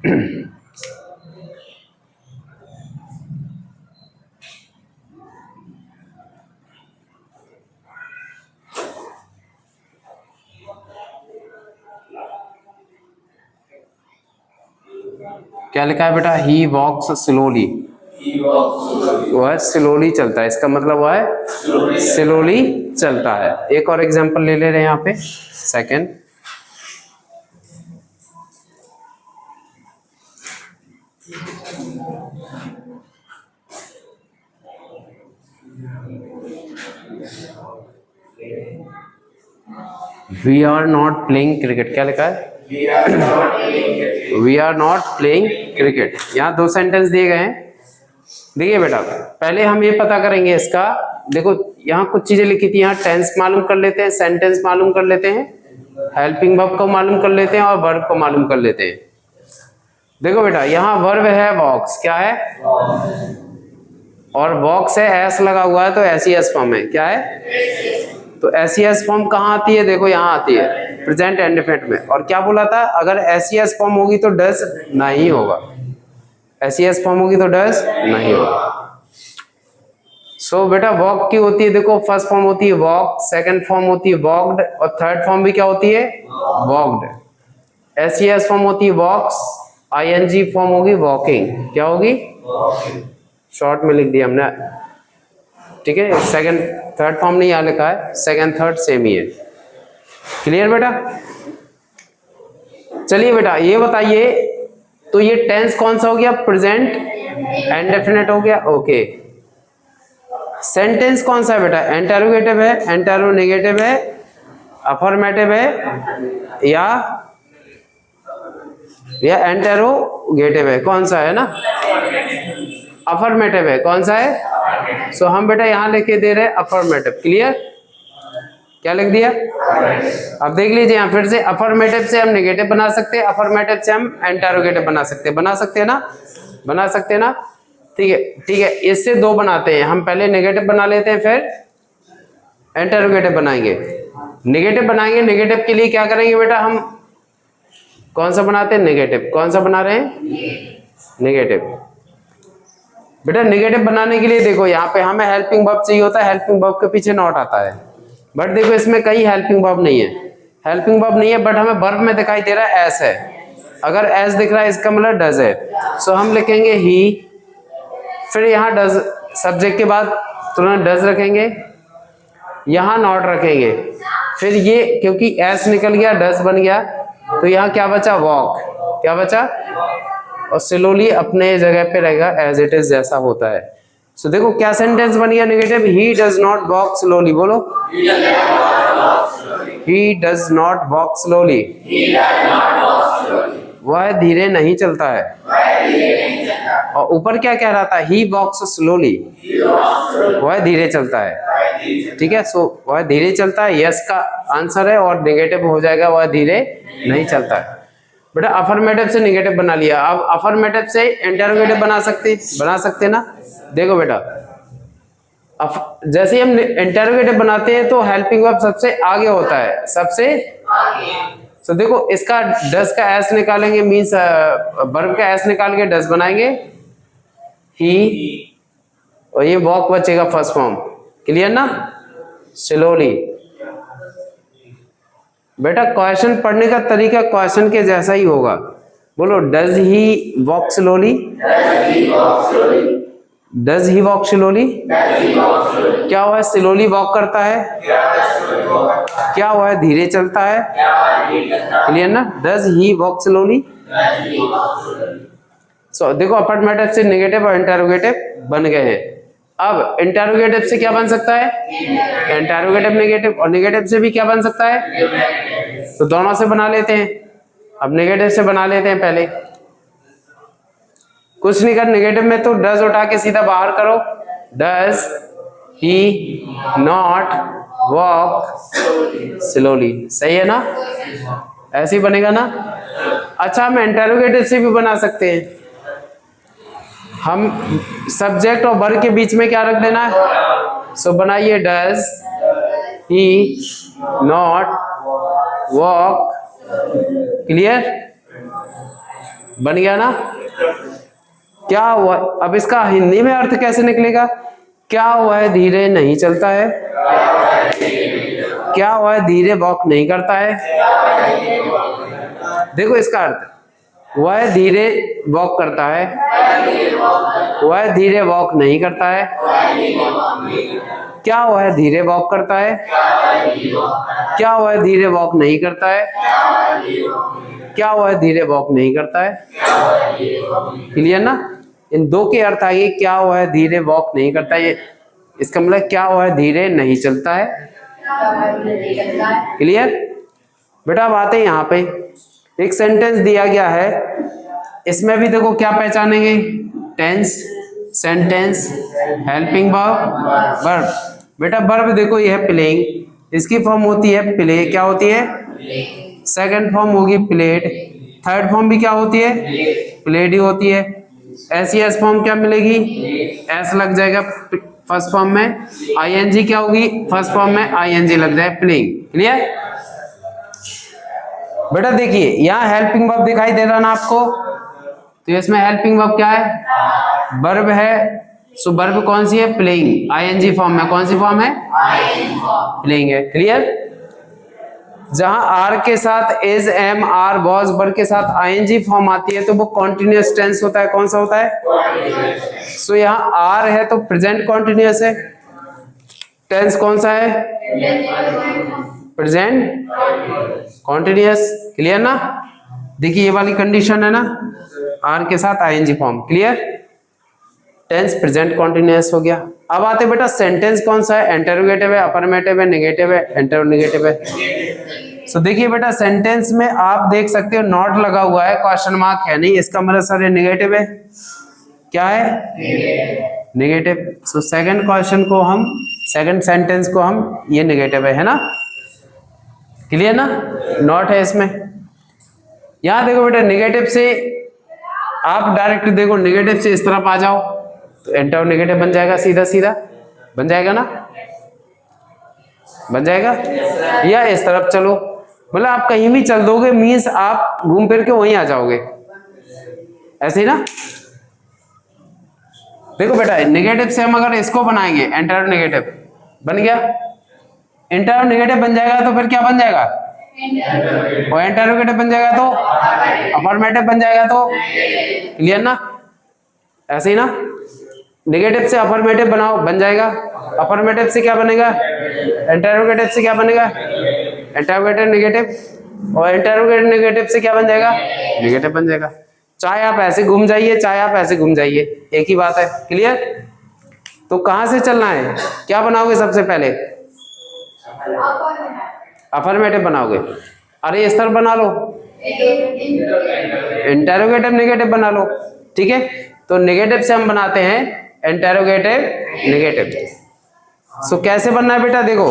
क्या लिखा है बेटा? ही वॉक्स स्लोली, वह स्लोली चलता है, इसका मतलब वह है स्लोली चलता है। एक और एग्जांपल ले रहे हैं यहाँ पे, second. We are not playing cricket, क्या लिखा है? We are not playing cricket. यहाँ दो सेंटेंस दिए गए हैं। देखिए बेटा, पहले हम ये पता करेंगे इसका, देखो यहाँ कुछ चीजें लिखी थी, यहाँ टेंस मालूम कर लेते हैं, सेंटेंस मालूम कर लेते हैं, हेल्पिंग वर्ब को मालूम कर लेते हैं और वर्ब को मालूम कर लेते हैं। देखो बेटा, यहाँ वर्ब है वॉक्स, क्या है? और वॉक्स है, एस लगा हुआ है, तो एस फॉर्म है, क्या है? तो एस फॉर्म कहाँ आती है? देखो यहाँ आती है, प्रेजेंट इंडेफिनिट में। और क्या बोला था? अगर एस फॉर्म होगी तो डज नहीं होगा, एस फॉर्म होगी तो डज नहीं होगा। सो बेटा वॉक की होती है, देखो फर्स्ट फॉर्म होती है वॉक, सेकंड फॉर्म होती है वॉक्ड और थर्ड फॉर्म भी क्या होती है? वॉक्ड। एस फॉर्म होती है वॉक्स, आईएनजी फॉर्म होगी वॉकिंग, क्या होगी? शॉर्ट में लिख दिया हमने, ठीक है। सेकंड थर्ड फॉर्म नहीं यहाँ लिखा है, सेकंड थर्ड सेम ही है। क्लियर बेटा? चलिए बेटा ये बताइए, तो ये टेंस कौन सा हो गया? प्रेजेंट इंडेफिनिट हो गया, ओके। सेंटेंस कौन सा है बेटा? इंटरोगेटिव है, इंटरोनेगेटिव है, अफर्मेटिव है या इंटरोगेटिव है? कौन सा है ना? अफर्मेटिव है। कौन सा है? सो हम बेटा यहाँ लिखे दे रहे हैं अफर्मेटिव। क्लियर? क्या लिख दिया? अब देख लीजिए यहाँ फिर से, अफर्मेटिव से हम नेगेटिव बना सकते हैं, अफर्मेटिव से हम इंटरोगेटिव बना सकते हैं, बना सकते हैं ना? बना सकते हैं ना? ठीक है, ठीक है। इससे दो बनाते हैं हम, पहले नेगेटिव बना लेते हैं फिर इंटरोगेटिव बनाएंगे। नेगेटिव बनाएंगे, नेगेटिव के लिए क्या करेंगे बेटा? हम कौन सा बनाते हैं? नेगेटिव। कौन सा बना रहे हैं? नेगेटिव। बेटा नेगेटिव बनाने के लिए देखो यहाँ पे हमें हेल्पिंग वर्ब चाहिए होता है, हेल्पिंग वर्ब के पीछे नॉट आता है, बट देखो इसमें कहीं हेल्पिंग वर्ब नहीं है, हेल्पिंग वर्ब नहीं है, बट हमें वर्ब में दिखाई दे रहा है एस है। अगर एस दिख रहा है इसका मतलब डज है। सो हम लिखेंगे ही, फिर यहाँ डज, सब्जेक्ट के बाद तुरंत डज रखेंगे, यहाँ नॉट रखेंगे, फिर ये क्योंकि एस निकल गया डज बन गया, तो यहाँ क्या बचा? वॉक। क्या बचा? और स्लोली अपने जगह पे रहेगा एज इट इज, जैसा होता है। सो देखो क्या सेंटेंस बन गया negative? He does not walk slowly, बोलो he does not walk slowly, वह धीरे नहीं चलता है। और ऊपर क्या कह रहा था? ही वॉक्स स्लोली, वह धीरे चलता है, ठीक है। सो वह धीरे चलता है, यस का आंसर है, और नेगेटिव हो जाएगा वह धीरे नहीं चलता है। बेटा अफर्मेटिव से नेगेटिव बना लिया, अब अफर्मेटिव से इंटरोगेटिव बना सकते ना? देखो बेटा जैसे हम इंटरोगेटिव बनाते हैं तो हेल्पिंग वर्ब सबसे आगे होता है, सबसे आगे। तो देखो इसका डज का एस निकालेंगे, मीन्स वर्ब का एस निकाल के डज बनाएंगे ही, और ये वॉक बचेगा फर्स्ट फॉर्म। क्लियर ना? स्लोली। बेटा क्वेश्चन पढ़ने का तरीका क्वेश्चन के जैसा ही होगा, बोलो does he walk slowly, does he walk slowly, क्या हुआ? स्लोली वॉक करता है, क्या हुआ? धीरे चलता है। क्लियर ना? Does he walk slowly. So देखो अफर्मेटिव से नेगेटिव और इंटरोगेटिव बन गए हैं। अब इंटरोगेटिव से क्या बन सकता है? इंटरोगेटिव नेगेटिव, और नेगेटिव से भी क्या बन सकता है? तो दोनों से बना लेते हैं। अब नेगेटिव से बना लेते हैं पहले, कुछ नहीं कर, नेगेटिव में तो डज उठा के सीधा बाहर करो, does he not walk slowly, सही है ना? ऐसे ही बनेगा ना? अच्छा हम इंटरोगेटिव से भी बना सकते हैं, हम सब्जेक्ट और वर्ब के बीच में क्या रख देना है? सो बनाइए does he not walk. Clear? बन गया ना? क्या हुआ, अब इसका हिंदी में अर्थ कैसे निकलेगा? क्या वह धीरे नहीं चलता है? क्या वह धीरे वॉक नहीं करता है? देखो इसका अर्थ, वह धीरे वॉक करता है, वह धीरे वॉक नहीं करता है। क्या वह धीरे वॉक करता है? क्या वह धीरे वॉक नहीं करता है? क्या वह धीरे वॉक नहीं करता है? क्लियर ना? इन दो के अर्थ आइए, क्या वह धीरे वॉक नहीं करता है, इसका मतलब क्या वह धीरे नहीं चलता है। क्लियर बेटा? अब आते हैं यहाँ पे, एक सेंटेंस दिया गया है, इसमें भी देखो क्या पहचानेंगे, tense, sentence, helping verb, verb. बेटा वर्ब देखो ये है प्लेइंग, इसकी फॉर्म होती है प्ले, क्या होती है? सेकंड फॉर्म होगी प्लेड, थर्ड फॉर्म भी क्या होती है? प्लेड ही होती है। ऐसी एस फॉर्म क्या मिलेगी? एस लग जाएगा फर्स्ट फॉर्म में, आईएनजी क्या होगी? फर्स्ट फॉर्म में आईएनजी लग जाए, प्लेइंग। क्लियर? बेटा देखिए यहाँ हेल्पिंग वर्ब दिखाई दे रहा ना आपको, तो इसमें हेल्पिंग वर्ब क्या है? वर्ब है। सो वर्ब कौन सी है? प्लेइंग, आईएनजी फॉर्म में। कौन सी फॉर्म है? प्लेइंग है। क्लियर? जहां आर के साथ इज, एम, आर, वॉज, वर के साथ आईएनजी फॉर्म आती है तो वो कॉन्टिन्यूअस टेंस होता है। कौन सा होता है? सो यहाँ आर है तो प्रेजेंट कॉन्टिन्यूअस है। टेंस कौन सा है? Present continuous. क्लियर ना? देखिए ये वाली कंडीशन है ना, आर के साथ ING form. Clear? Tense present continuous हो गया। अब आते बेटा सेंटेंस कौन सा है? इंटरोगेटिव है, अफर्मेटिव है, नेगेटिव है, इंटरोगेटिव है। सो देखिए बेटा सेंटेंस में आप देख सकते हो नॉट लगा हुआ है, क्वेश्चन मार्क है नहीं, इसका मतलब सर ये नेगेटिव है। क्या है? नेगेटिव। सो सेकंड क्वेश्चन को हम, सेकंड सेंटेंस को हम, ये नेगेटिव है ना? क्लियर ना? नॉट है इसमें। यहां देखो बेटा नेगेटिव से आप डायरेक्ट देखो, नेगेटिव से इस तरफ आ जाओ तो एंटर नेगेटिव बन जाएगा, सीधा सीधा बन जाएगा ना? बन जाएगा। या इस तरफ चलो, मतलब आप कहीं भी चल दोगे, मीन्स आप घूम फिर के वहीं आ जाओगे, ऐसे ही ना? देखो बेटा नेगेटिव से हम अगर इसको बनाएंगे, एंटर नेगेटिव बन गया, इंटर नेगेटिव बन जाएगा तो फिर क्या बन जाएगा? और इंटरोगेटिव बन जाएगा तो अफर्मेटिव बन जाएगा तो। क्लियर ना? ऐसे ही ना? नेगेटिव से अफर्मेटिव बनाओ, बन जाएगा। अफर्मेटिव से क्या बनेगा? इंटरोगेटिव से क्या बनेगा? इंटरोगेटिव नेगेटिव, और इंटरोगेटिव नेगेटिव से क्या बन जाएगा? नेगेटिव बन जाएगा। चाहे आप ऐसे घूम जाइए, चाहे आप ऐसे घूम जाइए, एक ही बात है। क्लियर? तो कहां से चलना है? क्या बनाओगे सबसे पहले? अफर्मेटिव बनाओगे। अरे इस तरफ बना लो, इंटरोगेटिव नेगेटिव बना लो। ठीक है, तो नेगेटिव से हम बनाते हैं इंटरोगेटिव नेगेटिव। सो कैसे बनना है बेटा? देखो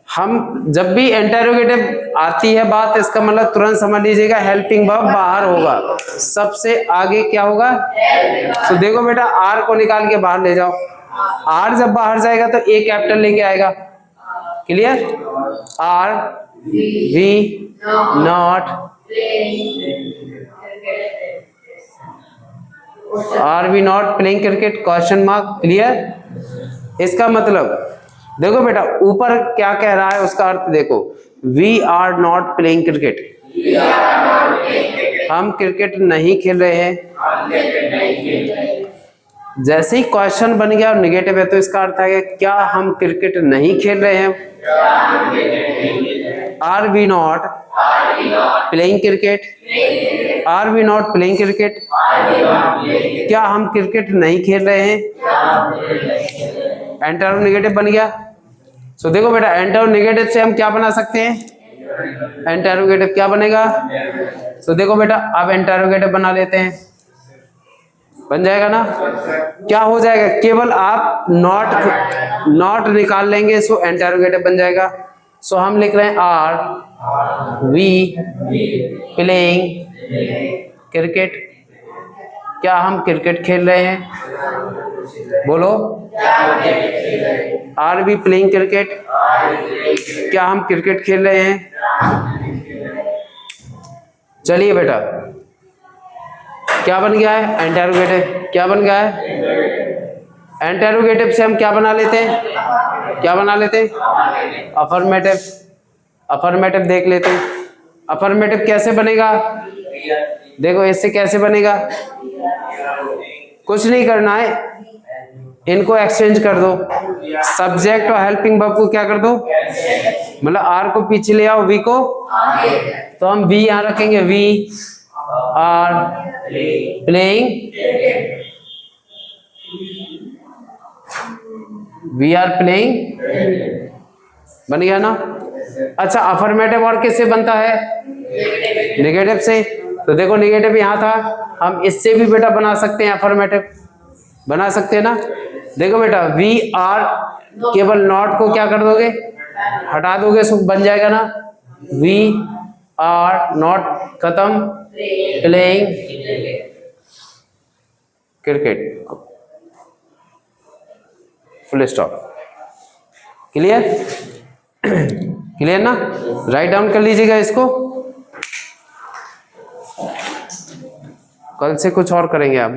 हम जब भी इंटरोगेटिव आती है बात, इसका मतलब तुरंत समझ लीजिएगा हेल्पिंग वर्ब बाहर होगा, सबसे आगे क्या होगा? तो देखो बेटा आर को निकाल के बाहर ले जाओ, आर जब बाहर जाएगा तो ए कैपिटल लेके आएगा। Clear? Are we not, are we not playing cricket, question mark. Clear? इसका मतलब देखो बेटा ऊपर क्या कह रहा है उसका अर्थ देखो, we are not playing cricket, हम क्रिकेट नहीं खेल रहे हैं। जैसे ही क्वेश्चन बन गया और निगेटिव है तो इसका अर्थ है क्या हम क्रिकेट नहीं खेल रहे हैं? Are we not playing cricket, are we not playing cricket, क्या हम क्रिकेट नहीं खेल रहे हैं? एंटर नेगेटिव बन गया। सो देखो बेटा एंटर नेगेटिव से हम क्या बना सकते हैं? इंटरोगेटिव क्या बनेगा? सो देखो बेटा अब इंटरोगेटिव बना लेते हैं, बन जाएगा ना? क्या हो जाएगा? केवल आप नॉट निकाल लेंगे, सो इंटरोगेटिव बन जाएगा। सो हम लिख रहे हैं आर वी प्लेइंग क्रिकेट, क्या हम क्रिकेट खेल रहे हैं? बोलो, आर वी प्लेइंग क्रिकेट, क्या हम क्रिकेट खेल रहे हैं? चलिए बेटा क्या बन गया है? इंटेरोगेटिव। क्या बन गया है? इंटेरोगेटिव से हम क्या बना लेते हैं? क्या बना लेते हैं? अफर्मेटिव। अफर्मेटिव देख लेते हैं। अफर्मेटिव कैसे बनेगा? देखो इससे कैसे बनेगा, कुछ नहीं करना है, इनको एक्सचेंज कर दो। सब्जेक्ट और हेल्पिंग वर्ब को क्या कर दो, मतलब आर को पीछे ले आओ, वी को, तो हम वी यहां रखेंगे, we are playing, we are playing, बन गया ना। अच्छा अफर्मेटिव और किससे बनता है? नेगेटिव से। तो देखो नेगेटिव यहां था, हम इससे भी बेटा बना सकते हैं अफर्मेटिव, बना सकते हैं ना। देखो बेटा वी आर, केवल नॉट को क्या कर दोगे, हटा दोगे, सो बन जाएगा ना वी आर नॉट, खत्म, playing cricket, full stop. Clear? Clear ना? राइट डाउन कर लीजिएगा इसको, कल से कुछ और करेंगे आप।